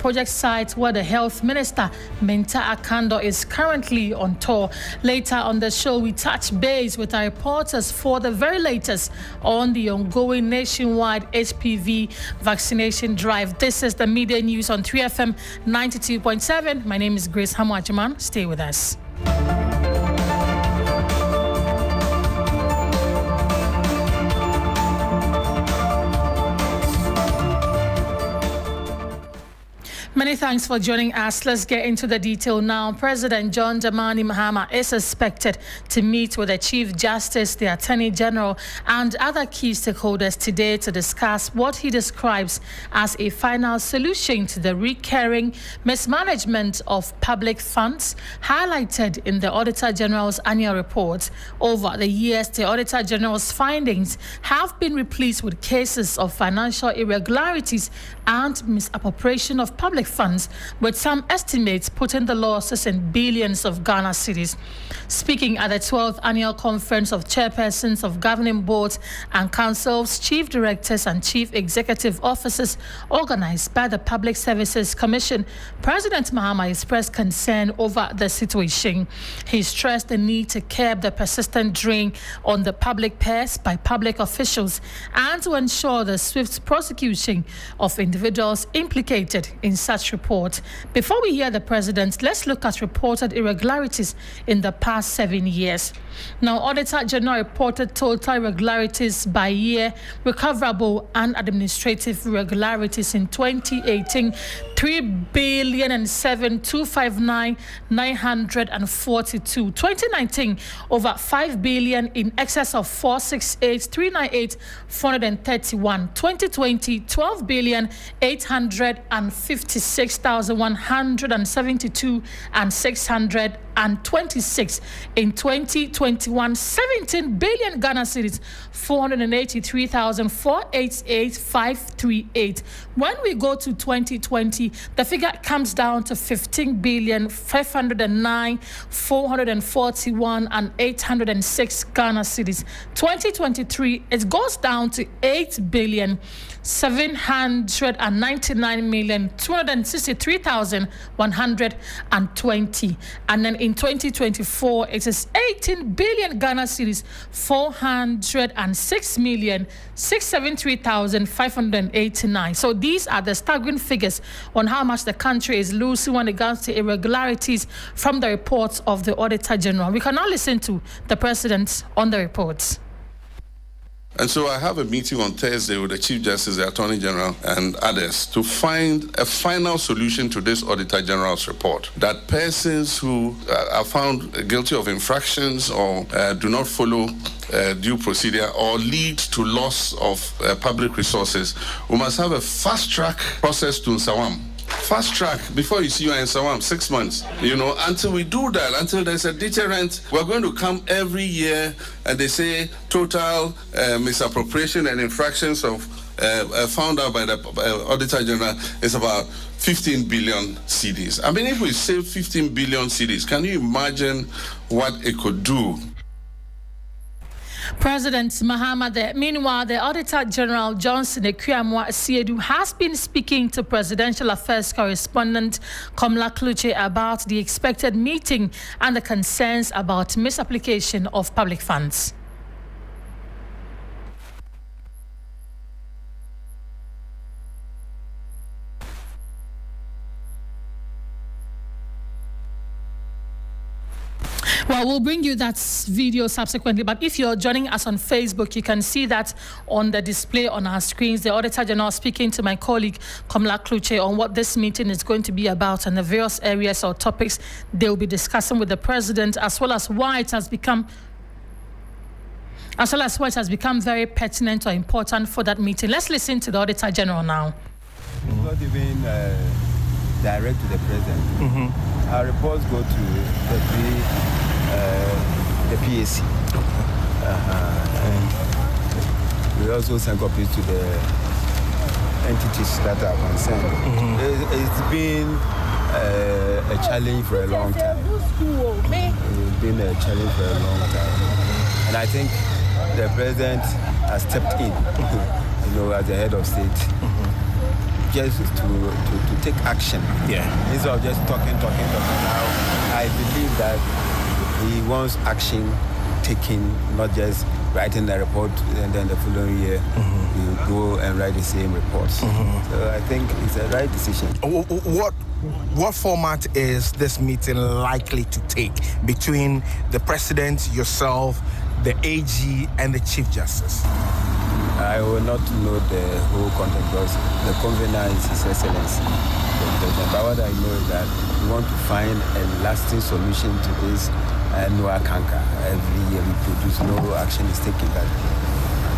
project site where the Health Minister, Minta Akando, is currently on tour. Later on the show, we touch base with our reporters for the very latest on the ongoing nationwide HPV vaccination drive. This is the media news on 3FM 92.7. My name is Grace Hamwajiman. Stay with us. Many thanks for joining us. Let's get into the detail now. President John Dramani Mahama is expected to meet with the Chief Justice, the Attorney General, and other key stakeholders today to discuss what he describes as a final solution to the recurring mismanagement of public funds highlighted in the Auditor General's annual report. Over the years, the Auditor General's findings have been replete with cases of financial irregularities and misappropriation of public funds, with some estimates putting the losses in billions of Ghana cedis. Speaking at the 12th Annual Conference of Chairpersons of Governing Boards and Councils, Chief Directors and Chief Executive Officers organized by the Public Services Commission, President Mahama expressed concern over the situation. He stressed the need to curb the persistent drain on the public purse by public officials and to ensure the swift prosecution of individuals implicated in such report. Before we hear the president, let's look at reported irregularities in the past 7 years. Now, Auditor General reported total irregularities by year, recoverable and administrative irregularities in 2018, 3,007,259,942. 2019, over 5 billion in excess of 468,398,431. 2020, 12,856,172 and 626. In 2021, 17 billion Ghana cedis, 483,488,538. When we go to 2020, the figure comes down to 15,509,441 and 806 Ghana cedis. 2023, it goes down to 8,799,263,120. And then in 2024, it is 18 billion Ghana cedis, 406,673,589. So these are the staggering figures on how much the country is losing when it comes to irregularities from the reports of the Auditor General. We can now listen to the President on the reports. And so I have a meeting on Thursday with the Chief Justice, the Attorney General, and others to find a final solution to this Auditor General's report, that persons who are found guilty of infractions or do not follow due procedure or lead to loss of public resources, we must have a fast-track process to Nsawam. Fast track before you see you in Sawam, 6 months. Until we do that, until there's a deterrent, we're going to come every year and they say total misappropriation and infractions of found out by the Auditor General is about 15 billion cedis. I mean, if we save 15 billion cedis, can you imagine what it could do? President Mahama. Meanwhile, the Auditor General Johnson Beatrice Adu has been speaking to Presidential Affairs Correspondent Komla Kluche about the expected meeting and the concerns about misapplication of public funds. Well, we'll bring you that video subsequently, but if you're joining us on Facebook, you can see that on the display on our screens. The Auditor General speaking to my colleague Komla Kluche on what this meeting is going to be about and the various areas or topics they will be discussing with the President, as well as why it has become very pertinent or important for that meeting. Let's listen to the Auditor General now. It's not even direct to the President. Our reports go to the PAC. And we also send copies to the entities that are concerned. It's been a challenge for a long time. It's been a challenge for a long time. And I think the President has stepped in, as the head of state. just to take action. Yeah. Instead of just talking. Now, I believe that he wants action taken, not just writing the report and then the following year you go and write the same reports. So I think it's a right decision. What format is this meeting likely to take between the president, yourself, the AG, and the Chief Justice? I will not know the whole content because the convener is His Excellency. But what I know is that we want to find a lasting solution to this annual canker. Every year we produce, no action is taken. But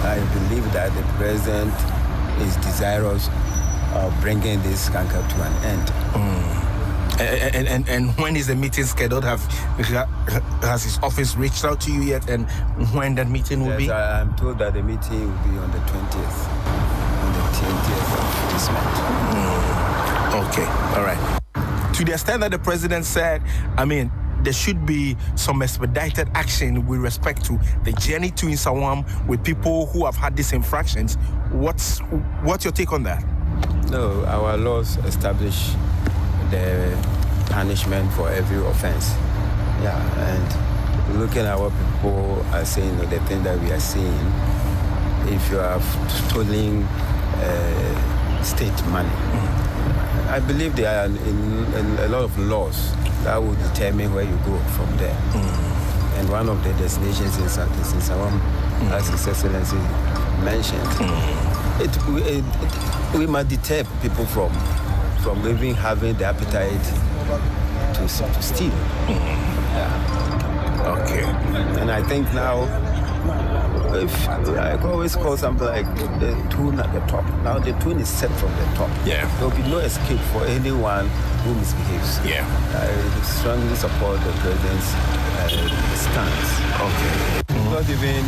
I believe that the president is desirous of bringing this canker to an end. And when is the meeting scheduled? Has his office reached out to you yet? And when that meeting will be? I'm told that the meeting will be on the 20th. On the 20th of this month. Okay, all right. To the extent that the president said, there should be some expedited action with respect to the journey to Insawam with people who have had these infractions. What's your take on that? No, our laws establish the punishment for every offense. Yeah, and looking at what people are saying, the thing that we are seeing, if you have stolen state money, I believe there are in a lot of laws that will determine where you go from there. And one of the destinations is in Sawam, as His Excellency mentioned. We must deter people from even having the appetite to steal. Yeah. Okay. And I think now, if I always call something like the tune at the top. Now the tune is set from the top. Yeah. There will be no escape for anyone who misbehaves. Yeah. I strongly support the president's stance. Okay. Not even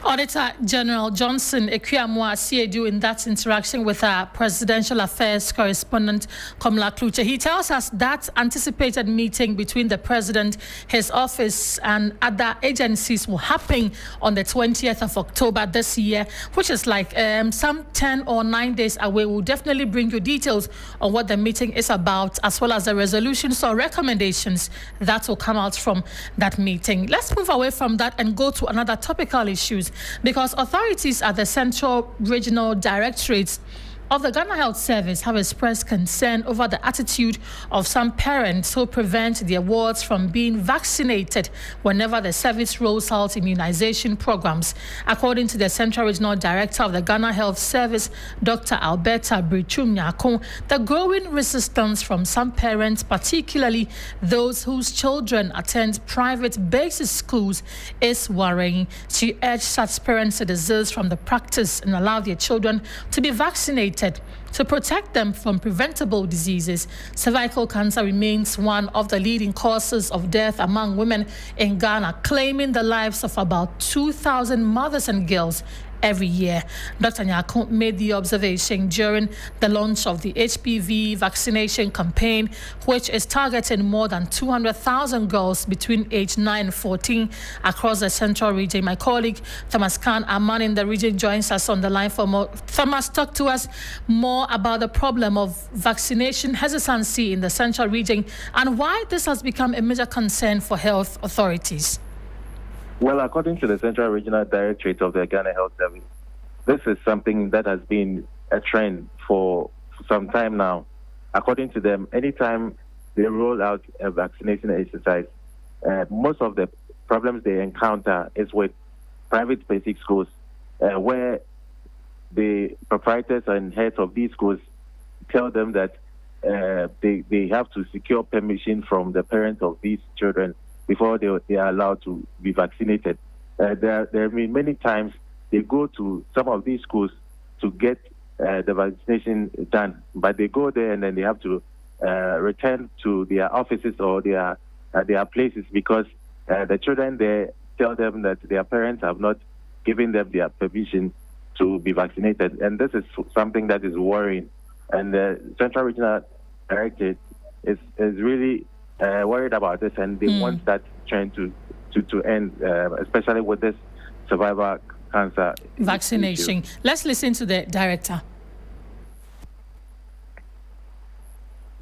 Auditor General Johnson Ekuamwa Adu in that interaction with our Presidential Affairs correspondent Komla Kluche. He tells us that anticipated meeting between the President, his office and other agencies will happen on the 20th of October this year, which is like some 10 or 9 days away. We'll definitely bring you details on what the meeting is about, as well as the resolutions or recommendations that will come out from that meeting. Let's move away from that and go to another topical issues, because authorities at the Central Regional Directorates of the Ghana Health Service have expressed concern over the attitude of some parents who prevent their wards from being vaccinated whenever the service rolls out immunization programs. According to the Central Regional Director of the Ghana Health Service, Dr. Alberta Brichum-Nyakon, the growing resistance from some parents, particularly those whose children attend private basic schools, is worrying. She urged such parents to desist from the practice and allow their children to be vaccinated to protect them from preventable diseases. Cervical cancer remains one of the leading causes of death among women in Ghana, claiming the lives of about 2,000 mothers and girls every year. Dr. Nyakon made the observation during the launch of the HPV vaccination campaign, which is targeting more than 200,000 girls between age 9 and 14 across the central region. My colleague Thomas Khan Aman in the region joins us on the line for more. Thomas, talk to us more about the problem of vaccination hesitancy in the central region and why this has become a major concern for health authorities. Well, according to the Central Regional Directorate of the Ghana Health Service, this is something that has been a trend for some time now. According to them, anytime they roll out a vaccination exercise, most of the problems they encounter is with private basic schools, where the proprietors and heads of these schools tell them that they have to secure permission from the parents of these children before they are allowed to be vaccinated. There have been many times they go to some of these schools to get the vaccination done, but they go there and then they have to return to their offices or their places because the children there tell them that their parents have not given them their permission to be vaccinated. And this is something that is worrying. And the Central Regional Directorate is really worried about this, and they want that trend to end, especially with this survivor cancer vaccination. issue. Let's listen to the director.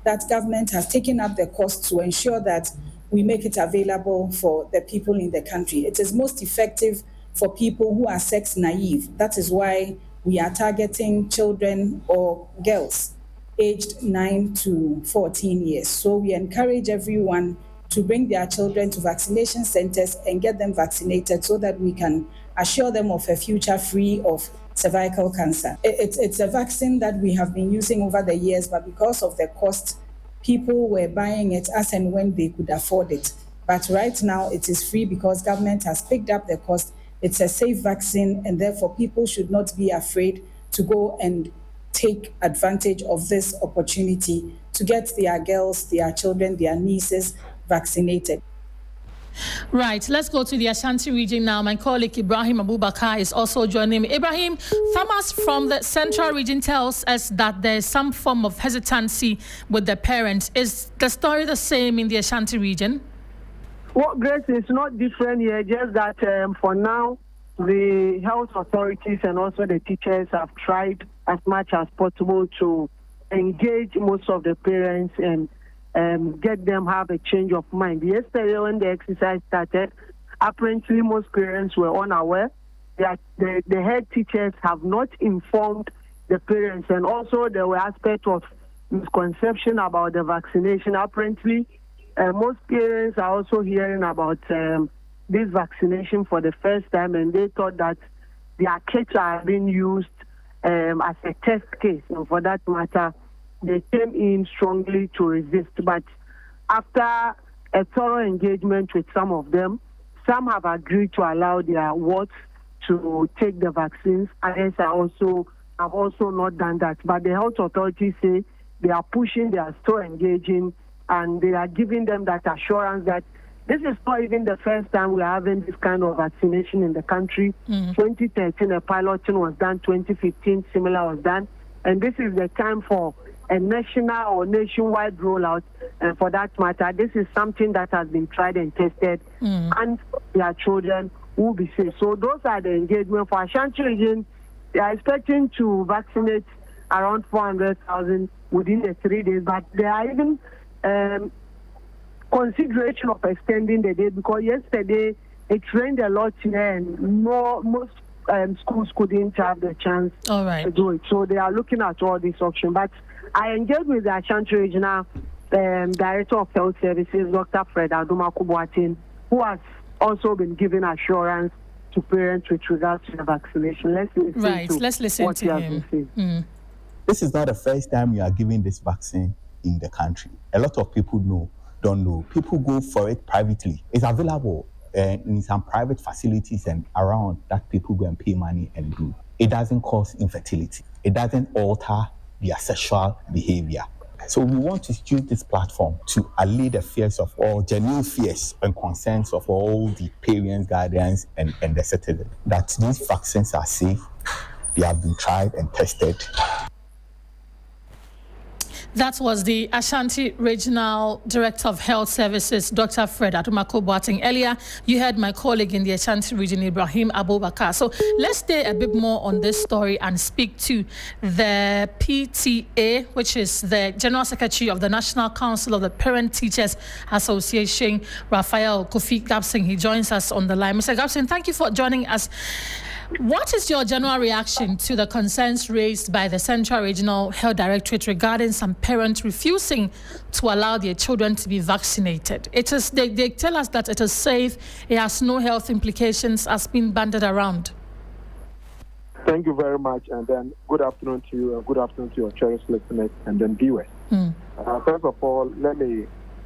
That government has taken up the cost to ensure that we make it available for the people in the country. It is most effective for people who are sex naive. That is why we are targeting children or girls aged 9 to 14 years. So we encourage everyone to bring their children to vaccination centers and get them vaccinated so that we can assure them of a future free of cervical cancer. It's a vaccine that we have been using over the years, but because of the cost, people were buying it as and when they could afford it. But right now it is free because government has picked up the cost. It's a safe vaccine, and therefore people should not be afraid to go and take advantage of this opportunity to get their girls, their children, their nieces vaccinated. Right, let's go to the Ashanti region now. My colleague Ibrahim Abubakar is also joining me. Ibrahim, farmers from the central region tells us that there's some form of hesitancy with the parents. Is the story the same in the Ashanti region? Well, Grace, it's not different here, just that for now, the health authorities and also the teachers have tried as much as possible to engage most of the parents and get them have a change of mind. Yesterday when the exercise started, apparently most parents were unaware that the head teachers have not informed the parents, and also there were aspects of misconception about the vaccination. Apparently, most parents are also hearing about this vaccination for the first time, and they thought that their kids are being used as a test case. And for that matter, they came in strongly to resist. But after a thorough engagement with some of them, some have agreed to allow their wards to take the vaccines. Others have also not done that. But the health authorities say they are pushing, they are still engaging, and they are giving them that assurance that this is not even the first time we are having this kind of vaccination in the country. 2013, a piloting was done. 2015, similar was done. And this is the time for a national or nationwide rollout. And for that matter, this is something that has been tried and tested, and their children will be safe. So those are the engagement for Ashanti region. They are expecting to vaccinate around 400,000 within the 3 days, but they are even consideration of extending the day, because yesterday it rained a lot here and most schools couldn't have the chance to do it. So they are looking at all these options. But I engaged with the Ashanti Regional Director of Health Services, Dr. Fred Adu, who has also been giving assurance to parents with regards to the vaccination. Let's listen to him. This is not the first time we are giving this vaccine in the country. A lot of people don't know. People go for it privately. It's available in some private facilities and around that people go and pay money and do. It doesn't cause infertility. It doesn't alter their sexual behavior. So we want to use this platform to allay the fears of all, genuine fears and concerns of all the parents, guardians, and the citizens, that these vaccines are safe, they have been tried and tested. That was the Ashanti Regional Director of Health Services, Dr. Fred Adu. Earlier, you heard my colleague in the Ashanti region, Ibrahim Abubakar. So let's stay a bit more on this story and speak to the PTA, which is the General Secretary of the National Council of the Parent Teachers Association, Raphael Kofi Gabson. He joins us on the line. Mr. Gabson, thank you for joining us. What is your general reaction to the concerns raised by the Central Regional Health Directorate regarding some parents refusing to allow their children to be vaccinated? They tell us that it is safe, it has no health implications, as been banded around. Thank you very much, and then good afternoon to you, and good afternoon to your cherished listeners and then viewers. First of all, let me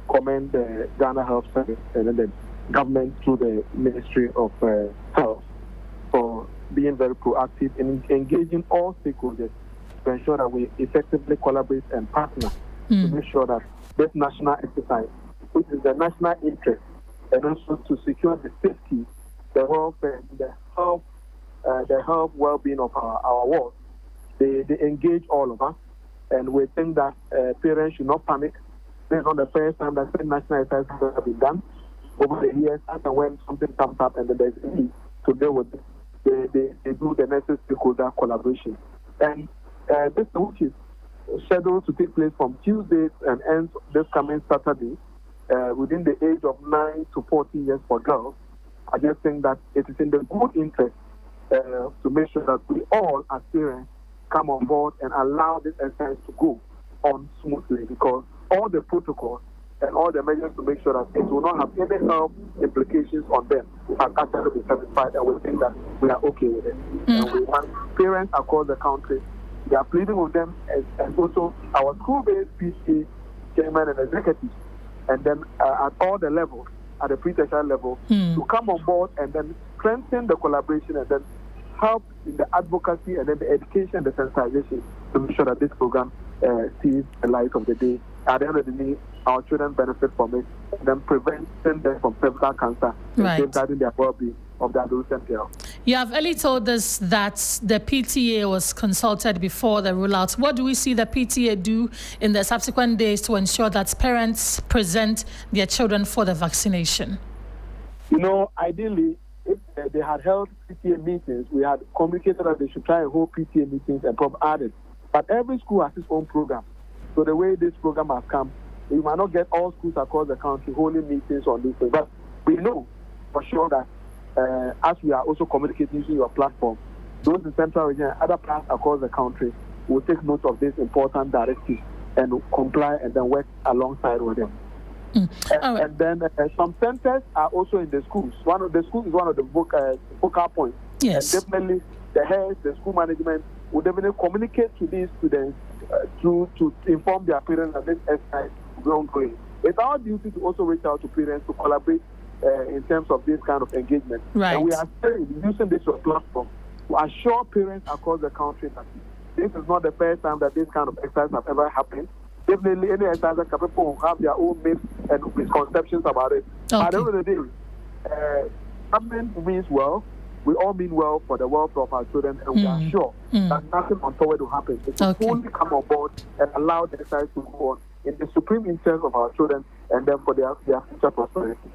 commend the Ghana Health Service and then the government through the Ministry of Health for being very proactive in engaging all stakeholders to ensure that we effectively collaborate and partner to make sure that this national exercise, which is the national interest, and also to secure the safety, the welfare, the health well-being of our wards, they engage all of us, and we think that parents should not panic. This is not the first time that national exercises have been done over the years, and when something comes up and then there's a need to deal with it. they do the necessary stakeholder collaboration. And this which is scheduled to take place from Tuesday and ends this coming Saturday, within the age of 9 to 14 years for girls, I just think that it is in the good interest to make sure that we all, as parents, come on board and allow this exercise to go on smoothly, because all the protocols and all the measures to make sure that it will not have any health implications on them are actually be satisfied, and we think that we are okay with it. And we want parents across the country, we are pleading with them, and also our school-based PTA chairman and executives, and then at all the levels, at the pre-tertiary level, to come on board and then strengthen the collaboration and then help in the advocacy and then the education and the sensitization to make sure that this program sees the light of the day. At the end of the day, our children benefit from it, and then preventing them from cervical cancer, and safeguarding their well-being of the adolescent girl. You have early told us that the PTA was consulted before the rollout. What do we see the PTA do in the subsequent days to ensure that parents present their children for the vaccination? You know, ideally, if they had held PTA meetings, we had communicated that they should try and hold PTA meetings and added. But every school has its own program. So the way this program has come, we might not get all schools across the country holding meetings on this thing. But we know for sure that as we are also communicating using your platform, those in Central Region and other parts across the country will take note of this important directive and comply and then work alongside with them. And then some centers are also in the schools. One of the schools is one of the focal points. Yes. And definitely the heads, the school management will definitely communicate to these students to inform their parents that this exercise is ongoing. It's our duty to also reach out to parents to collaborate in terms of this kind of engagement. Right. And we are using this platform to assure parents across the country that this is not the first time that this kind of exercise has ever happened. Definitely, any exercise that people will have their own myths and misconceptions about it. Okay. At the end of the day, government means well. We all mean well for the welfare of our children, and we are sure that nothing untoward will happen. It will only come on board and allow the exercise to go on in the supreme interest of our children and then for their future prosperity.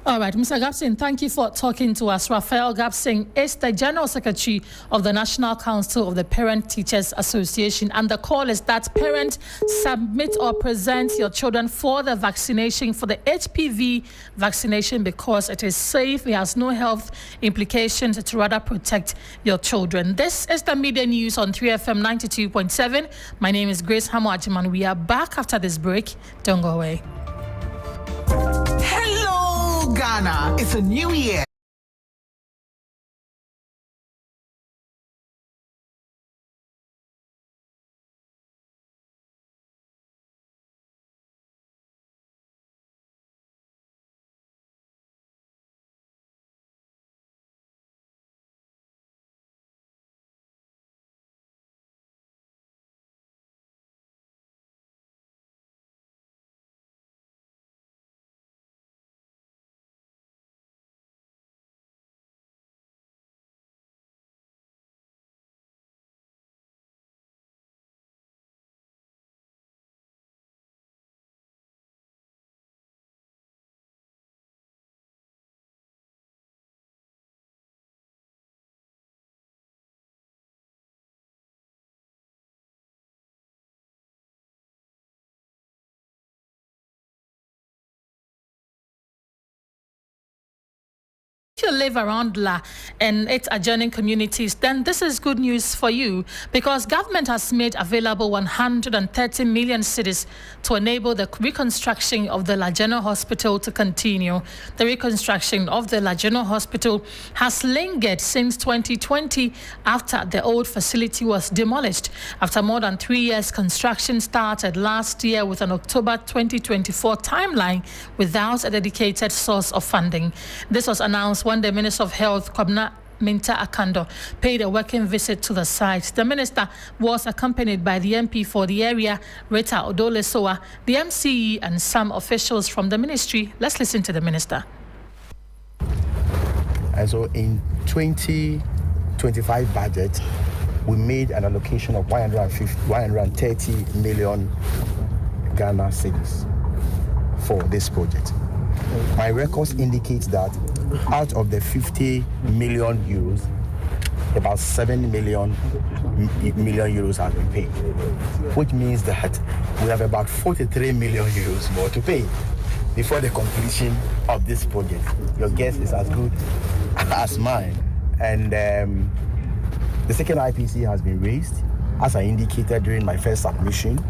All right, Mr. Gabsing, thank you for talking to us. Raphael Gabsing is the General Secretary of the National Council of the Parent Teachers Association. And the call is that parents submit or present your children for the vaccination, for the HPV vaccination, because it is safe. It has no health implications to rather protect your children. This is the Media News on 3FM 92.7. My name is Grace Hamo-Ajiman. We are back after this break. Don't go away. Hello, Ghana. It's a new year. If you live around La and its adjoining communities, then this is good news for you, because government has made available 130 million cedis to enable the reconstruction of the La General Hospital to continue. The reconstruction of the La General Hospital has lingered since 2020 after the old facility was demolished. After more than 3 years, construction started last year with an October 2024 timeline without a dedicated source of funding. This was announced when the Minister of Health, Kwabena Minta Akando, paid a working visit to the site. The minister was accompanied by the MP for the area, Rita Odolesoa, the MCE, and some officials from the ministry. Let's listen to the minister. And so in 2025 budget, we made an allocation of 130 million Ghana cedis for this project. My records indicate that out of the 50 million euros, about 7 million euros has been paid, which means that we have about 43 million euros more to pay before the completion of this project. Your guess is as good as mine. And the second IPC has been raised. As I indicated during my first submission,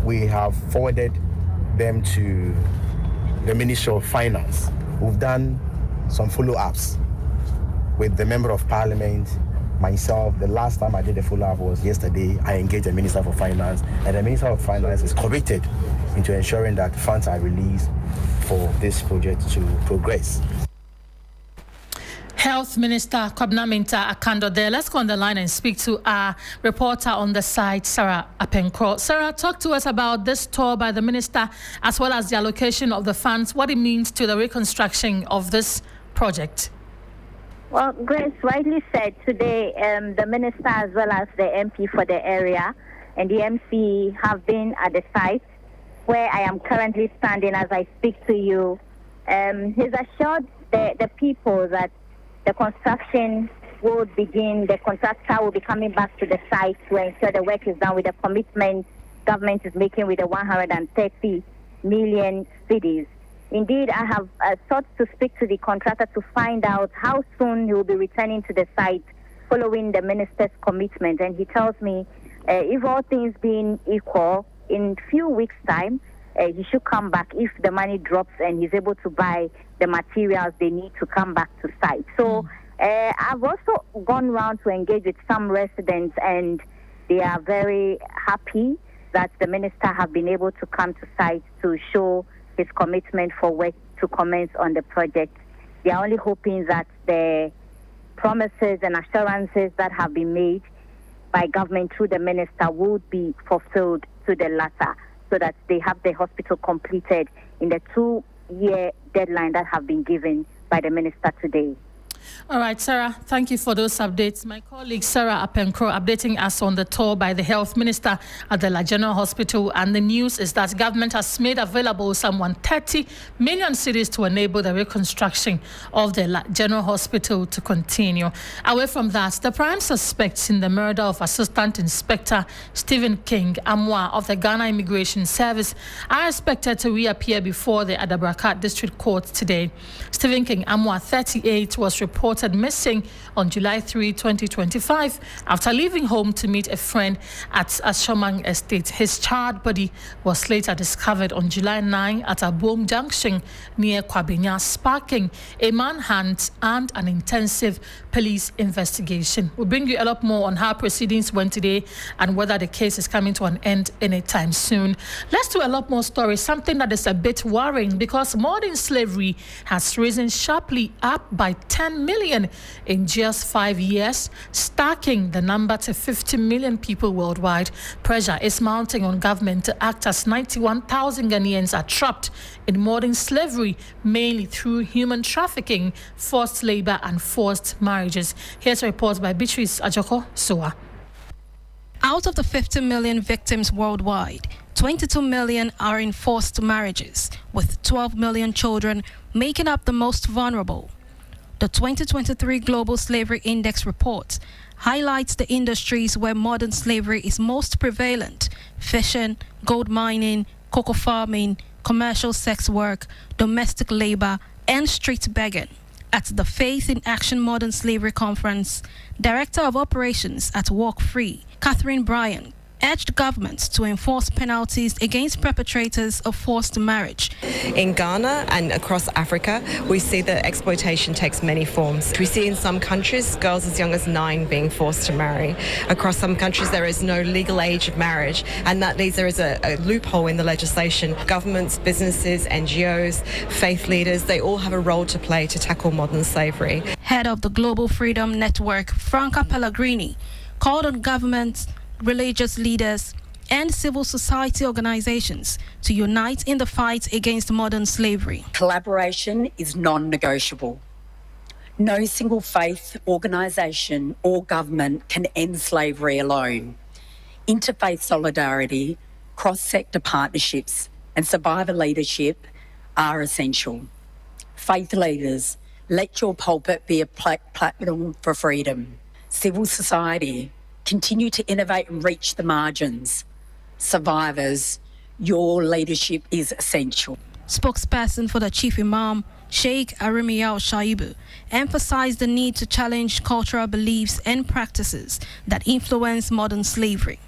we have forwarded them to the Ministry of Finance. We've done some follow-ups with the Member of Parliament, myself. The last time I did a follow-up was yesterday. I engaged the Minister for Finance, and the Minister of Finance is committed into ensuring that funds are released for this project to progress. Health Minister Kwabena Mintah Akando there. Let's go on the line and speak to our reporter on the site, Sarah Apenkro. Sarah, talk to us about this tour by the minister as well as the allocation of the funds, what it means to the reconstruction of this project. Well, Grace rightly said today, the minister as well as the MP for the area and the MC have been at the site where I am currently standing as I speak to you. He's assured the people that the construction will begin. The contractor will be coming back to the site to ensure the work is done with the commitment government is making with the 130 million cedis. Indeed, I have sought to speak to the contractor to find out how soon he will be returning to the site following the minister's commitment. And he tells me if all things being equal, in a few weeks' time, he should come back if the money drops and he's able to buy the materials they need to come back to site. So I've also gone around to engage with some residents, and they are very happy that the minister have been able to come to site to show his commitment for work to commence on the project. They are only hoping that the promises and assurances that have been made by government through the minister would be fulfilled to the latter, so that they have the hospital completed in the 2-year deadline that have been given by the minister today. All right, Sarah, thank you for those updates. My colleague Sarah Apenkro updating us on the tour by the health minister at the La General Hospital. And the news is that government has made available some 130 million cedis to enable the reconstruction of the La General Hospital to continue. Away from that, the prime suspects in the murder of Assistant Inspector Stephen King Amwa of the Ghana Immigration Service are expected to reappear before the Adabraka District Court today. Stephen King Amwa, 38, was reported missing on July 3, 2025 after leaving home to meet a friend at Ashomang Estate. His charred body was later discovered on July 9 at Aboom Junction near Kwabenya, sparking a manhunt and an intensive police investigation. We'll bring you a lot more on how proceedings went today and whether the case is coming to an end anytime soon. Let's do a lot more stories, something that is a bit worrying because modern slavery has risen sharply, up by 10 million in just 5 years, stacking the number to 50 million people worldwide. Pressure is mounting on government to act as 91,000 Ghanaians are trapped in modern slavery, mainly through human trafficking, forced labor and forced marriages. Here's a report by Beatrice Adu. Out of the 50 million victims worldwide, 22 million are in forced marriages, with 12 million children making up the most vulnerable. The 2023 Global Slavery Index report highlights the industries where modern slavery is most prevalent: fishing, gold mining, cocoa farming, commercial sex work, domestic labor, and street begging. At the Faith in Action Modern Slavery Conference, Director of Operations at Walk Free, Catherine Bryan, urged governments to enforce penalties against perpetrators of forced marriage. In Ghana and across Africa, we see that exploitation takes many forms. We see in some countries girls as young as 9 being forced to marry. Across some countries there is no legal age of marriage, and that leaves there is a loophole in the legislation. Governments, businesses, NGOs, faith leaders, they all have a role to play to tackle modern slavery. Head of the Global Freedom Network, Franca Pellegrini, called on governments, religious leaders, and civil society organizations to unite in the fight against modern slavery. Collaboration is non-negotiable. No single faith, organization, or government can end slavery alone. Interfaith solidarity, cross-sector partnerships, and survivor leadership are essential. Faith leaders, let your pulpit be a platform for freedom. civil society, continue to innovate and reach the margins. Survivors, your leadership is essential. Spokesperson for the Chief Imam, Sheikh Arimiyao Shaibu, emphasized the need to challenge cultural beliefs and practices that influence modern slavery.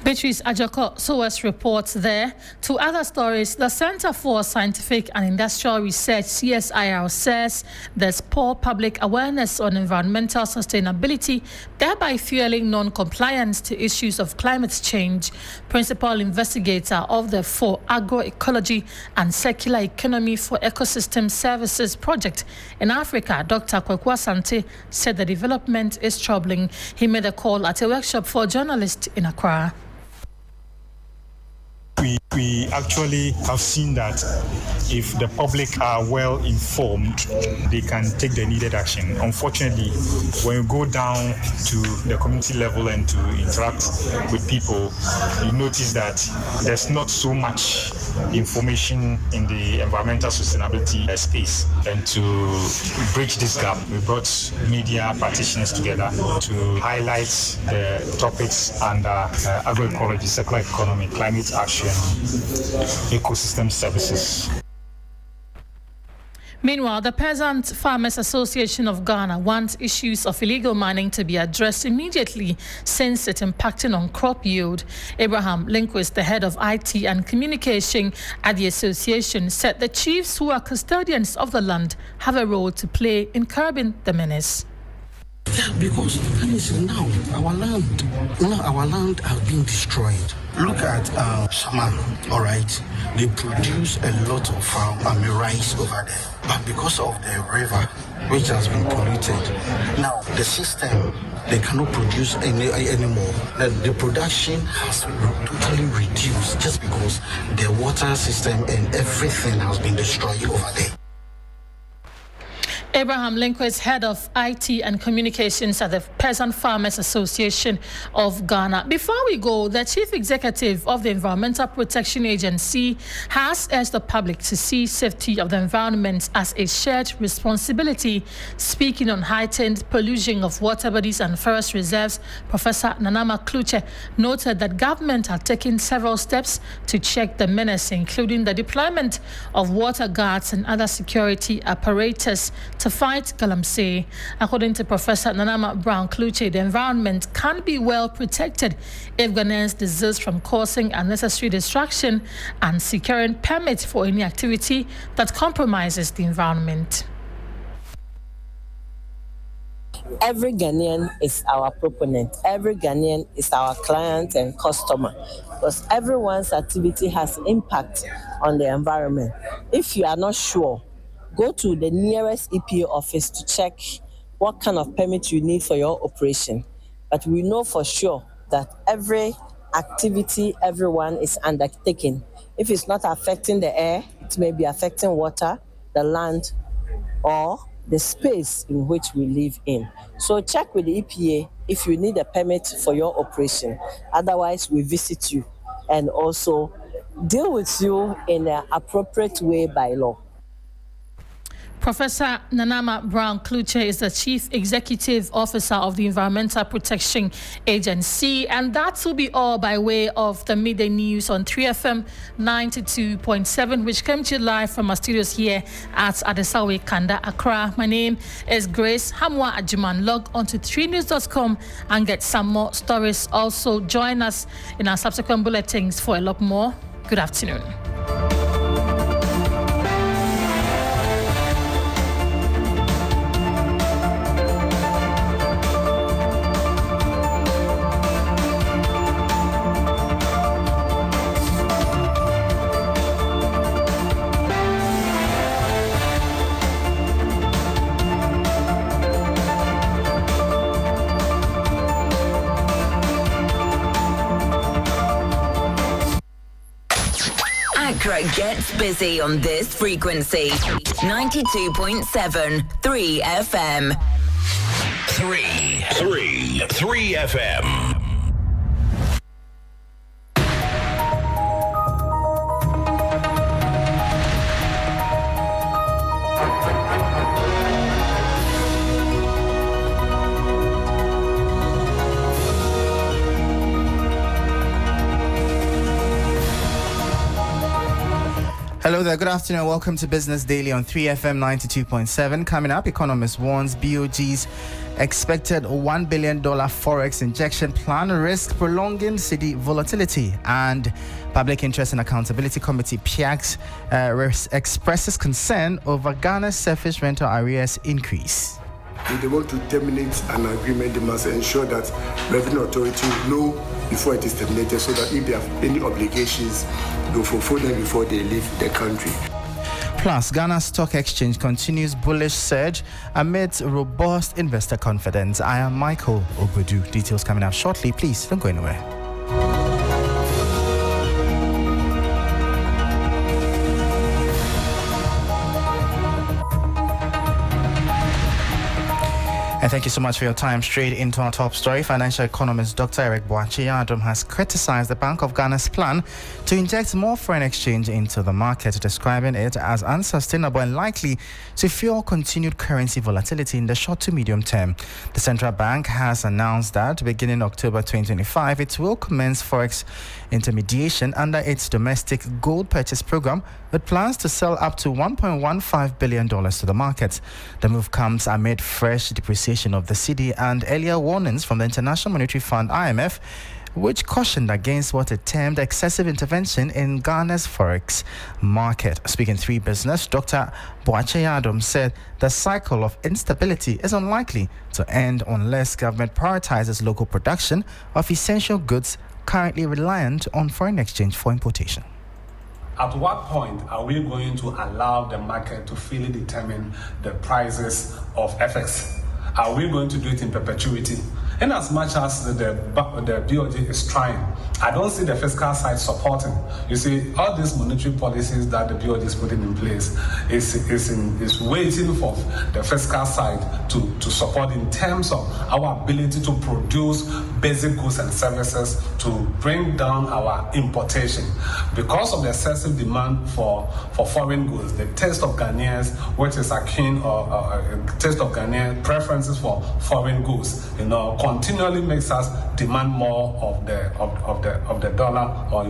Beatrice Adu SOAS reports there. To other stories, the Center for Scientific and Industrial Research, CSIR, says there's poor public awareness on environmental sustainability, thereby fueling non-compliance to issues of climate change. Principal investigator of the For Agroecology and Circular Economy for Ecosystem Services project in Africa, Dr. Kwaku Asante, said the development is troubling. He made a call at a workshop for journalists in Accra. We actually have seen that if the public are well informed, they can take the needed action. Unfortunately, when you go down to the community level and to interact with people, you notice that there's not so much information in the environmental sustainability space. And to bridge this gap, we brought media practitioners together to highlight the topics under agroecology, circular economy, climate action, ecosystem services. Meanwhile, the Peasant Farmers Association of Ghana wants issues of illegal mining to be addressed immediately since it's impacting on crop yield. Abraham Linquist, the head of IT and communication at the association, said the chiefs who are custodians of the land have a role to play in curbing the menace. Because now our land has been destroyed. Look at Shama, all right? They produce a lot of rice over there. But because of the river, which has been polluted, now the system, they cannot produce anymore. The production has totally reduced just because the water system and everything has been destroyed over there. Abraham Linquist, head of IT and communications at the Peasant Farmers Association of Ghana. Before we go, the chief executive of the Environmental Protection Agency has urged the public to see safety of the environment as a shared responsibility. Speaking on heightened pollution of water bodies and forest reserves, Professor Nanama Kluche noted that government had taken several steps to check the menace, including the deployment of water guards and other security apparatus to fight galamsey. According to Professor Nanama Brown Kluche, the environment can be well protected if Ghanaians desist from causing unnecessary distraction and securing permits for any activity that compromises the environment. Every Ghanaian is our proponent. Every Ghanaian is our client and customer, because everyone's activity has impact on the environment. If you are not sure, go to the nearest EPA office to check what kind of permit you need for your operation. But we know for sure that every activity everyone is undertaking, if it's not affecting the air, it may be affecting water, the land, or the space in which we live in. So check with the EPA if you need a permit for your operation. Otherwise, we visit you and also deal with you in an appropriate way by law. Professor Nanama Brown Kluche is the Chief Executive Officer of the Environmental Protection Agency. And that will be all by way of the midday news on 3FM 92.7, which came to you live from our studios here at Adesawe Kanda, Accra. My name is Grace Hamwa Ajuman. Log on to 3news.com and get some more stories. Also, join us in our subsequent bulletins for a lot more. Good afternoon. Gets busy on this frequency. 92.7 3FM. 3 FM. Hello there, good afternoon. Welcome to Business Daily on 3FM 92.7. Coming up, economist warns BOG's expected $1 billion forex injection plan risk prolonging cedi volatility. And Public Interest and Accountability Committee PIACS expresses concern over Ghana's surface rental arrears increase. If they want to terminate an agreement, they must ensure that Revenue Authority know before it is terminated, so that if they have any obligations, they'll fulfill them before they leave the country. Plus, Ghana Stock Exchange continues bullish surge amidst robust investor confidence. I am Michael Ogudu. Details coming up shortly. Please don't go anywhere. And thank you so much for your time. Straight into our top story. Financial economist Dr. Beatrice Adu has criticized the Bank of Ghana's plan to inject more foreign exchange into the market, describing it as unsustainable and likely to fuel continued currency volatility in the short to medium term. The central bank has announced that beginning October 2025, it will commence forex intermediation under its domestic gold purchase program, with plans to sell up to $1.15 billion to the market. The move comes amid fresh depreciation of the cedi and earlier warnings from the International Monetary Fund (IMF), which cautioned against what it termed excessive intervention in Ghana's forex market. Speaking 3 Business, Dr. Beatrice Adu said the cycle of instability is unlikely to end unless government prioritizes local production of essential goods currently reliant on foreign exchange for importation. At what point are we going to allow the market to freely determine the prices of FX? Are we going to do it in perpetuity? In as much as the BOD is trying, I don't see the fiscal side supporting. You see, all these monetary policies that the BOD is putting in place is waiting for the fiscal side to support in terms of our ability to produce basic goods and services to bring down our importation. Because of the excessive demand for foreign goods, the taste of Ghanaians, which is akin or taste of Ghanaian preferences for foreign goods, continually makes us demand more of the dollar or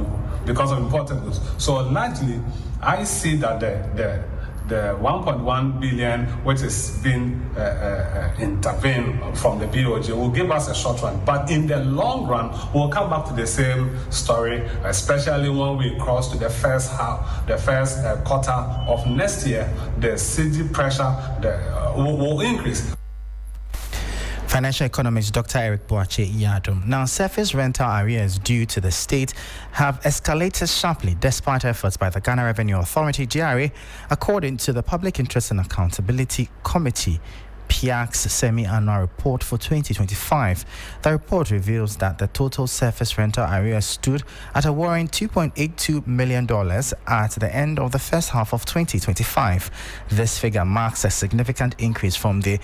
because of imported goods. So largely, I see that the 1.1 billion, which is being intervened from the BOG, will give us a short run. But in the long run, we'll come back to the same story, especially when we cross to the first quarter of next year. The cedi pressure will increase. Financial economist Dr. Beatrice Adu. Now, surface rental arrears due to the state have escalated sharply despite efforts by the Ghana Revenue Authority, GRA, according to the Public Interest and Accountability Committee, PIACS semi-annual report for 2025. The report reveals that the total surface rental arrears stood at a worrying $2.82 million at the end of the first half of 2025. This figure marks a significant increase from the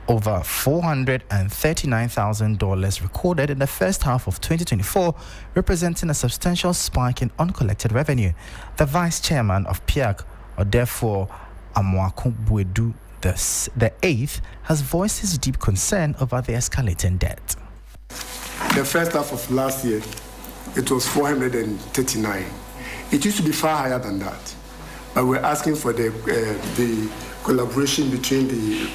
over $439,000 recorded in the first half of 2024, representing a substantial spike in uncollected revenue. The vice chairman of PIAC, Odefo Amwakumbuedu the eighth, has voiced his deep concern over the escalating debt. The first half of last year, it was 439. It used to be far higher than that, but we're asking for the collaboration between the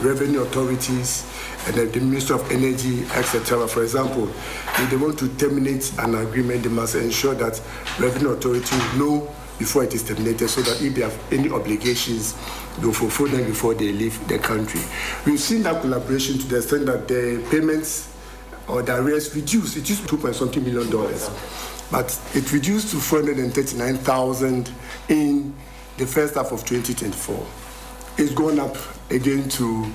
revenue authorities and the Ministry of Energy, etc. For example, if they want to terminate an agreement, they must ensure that revenue authority know before it is terminated, so that if they have any obligations, they'll fulfill them before they leave the country. We've seen that collaboration to the extent that the payments or the arrears reduced. It used to $2.something million, but it reduced to 439,000 in the first half of 2024. It's gone up again to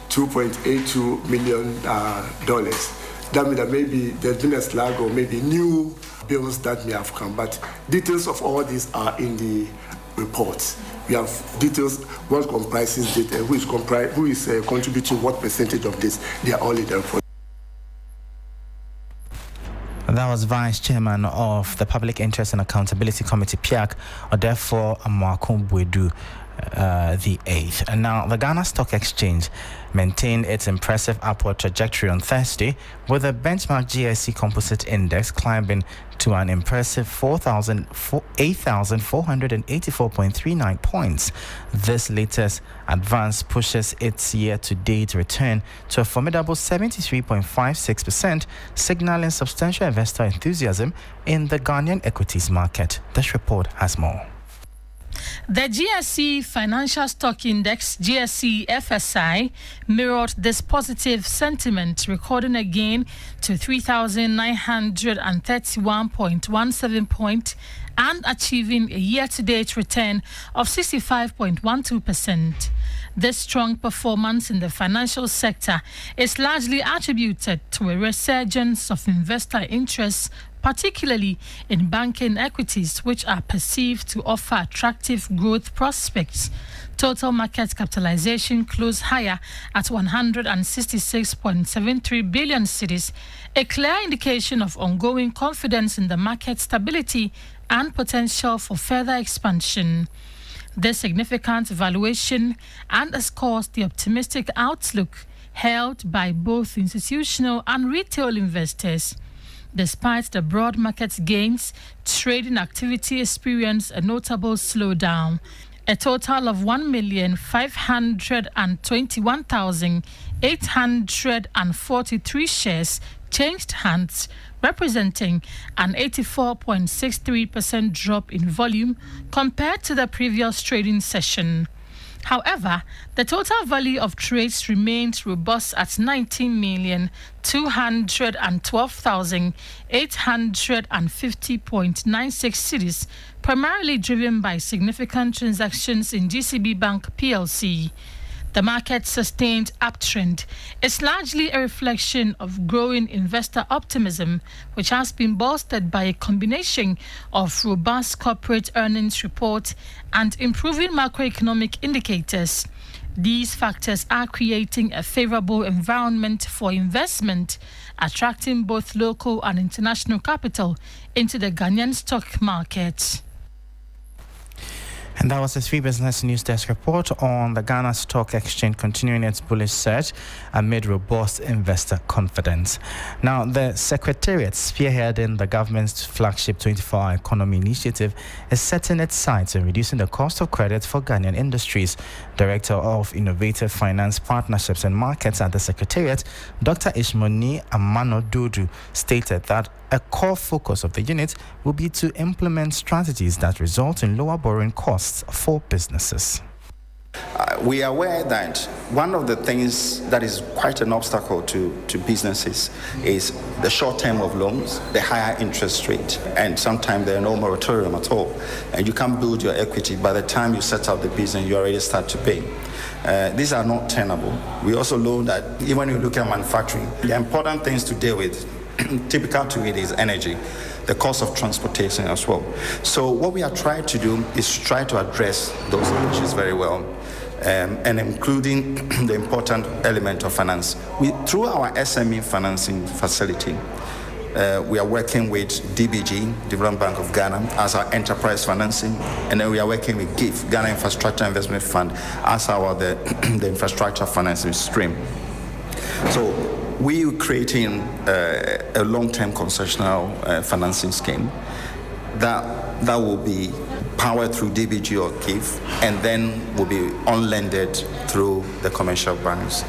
$2.82 million. That means that maybe there's been a slag or maybe new bills that may have come. But details of all these are in the reports. We have details, what comprises it, who is contributing what percentage of this. They are all in the report. That was Vice Chairman of the Public Interest and Accountability Committee, PIAC, Odefo Amwakumbuedu, the 8th. And now, the Ghana Stock Exchange maintained its impressive upward trajectory on Thursday, with the benchmark GSE Composite Index climbing to an impressive 8,484.39 points. This latest advance pushes its year-to-date return to a formidable 73.56%, signaling substantial investor enthusiasm in the Ghanaian equities market. This report has more. The GSE Financial Stock Index, GSE FSI, mirrored this positive sentiment, recording a gain to 3,931.17 points and achieving a year-to-date return of 65.12%. This strong performance in the financial sector is largely attributed to a resurgence of investor interest, particularly in banking equities, which are perceived to offer attractive growth prospects. Total market capitalization closed higher at 166.73 billion cedis, a clear indication of ongoing confidence in the market stability and potential for further expansion. This significant valuation underscores the optimistic outlook held by both institutional and retail investors. Despite the broad market gains, trading activity experienced a notable slowdown. A total of 1,521,843 shares changed hands, representing an 84.63% drop in volume compared to the previous trading session. However, the total value of trades remained robust at 19,212,850.96 cedis, primarily driven by significant transactions in GCB Bank PLC. The market's sustained uptrend is largely a reflection of growing investor optimism, which has been bolstered by a combination of robust corporate earnings report and improving macroeconomic indicators. These factors are creating a favorable environment for investment, attracting both local and international capital into the Ghanaian stock market. And that was the 3 Business News Desk report on the Ghana Stock Exchange continuing its bullish surge amid robust investor confidence. Now, the Secretariat, spearheading the government's flagship 24-hour economy initiative, is setting its sights on reducing the cost of credit for Ghanaian industries. Director of Innovative Finance Partnerships and Markets at the Secretariat, Dr. Ishmoni Amano-Dodu, stated that a core focus of the unit will be to implement strategies that result in lower borrowing costs for businesses. We are aware that one of the things that is quite an obstacle to businesses is the short term of loans, the higher interest rate, and sometimes there are no moratorium at all. And you can't build your equity. By the time you set up the business, you already start to pay. These are not tenable. We also know that even when you look at manufacturing, the important things to deal with, typical to it, is energy, the cost of transportation as well. So what we are trying to do is try to address those issues very well, and including the important element of finance. Through our SME financing facility, we are working with DBG, Development Bank of Ghana, as our enterprise financing, and then we are working with GIF, Ghana Infrastructure Investment Fund, as the infrastructure financing stream. So we are creating a long-term concessional financing scheme that will be powered through DBG or GIF, and then will be on-lended through the commercial banks.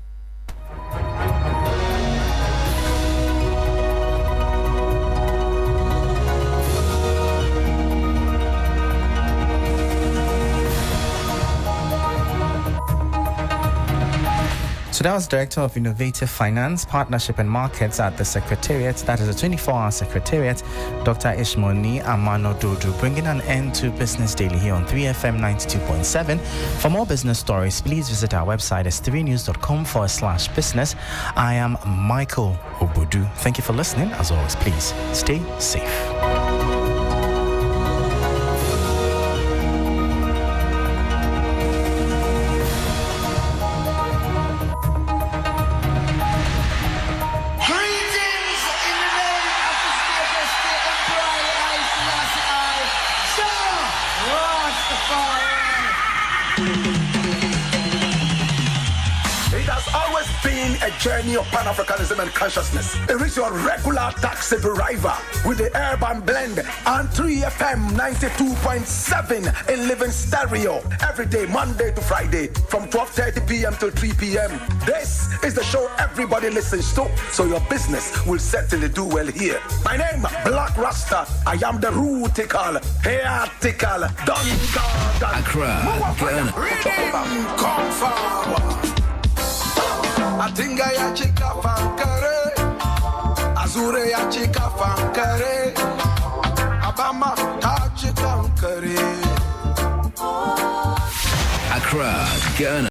So that was Director of Innovative Finance, Partnership and Markets at the Secretariat. That is a 24-hour Secretariat, Dr. Ishmoni Amano-Dodu, bringing an end to Business Daily here on 3FM 92.7. For more business stories, please visit our website, s3news.com/business. I am Michael Obudu. Thank you for listening. As always, please stay safe. It has always been a journey of Pan-Africanism and consciousness. It is your regular taxi driver with the urban blend and 3FM 92.7 in living stereo every day, Monday to Friday from 12:30 p.m. till 3 p.m. This is the show everybody listens to, so your business will certainly do well here. My name, Black Rasta. I am the rootical, hairtical, Don Garden. Accra, Ghana. Come forward. Atinga ya chika fankare, Azure ya chika fankare, Abama ta chika fankare. Accra, Ghana.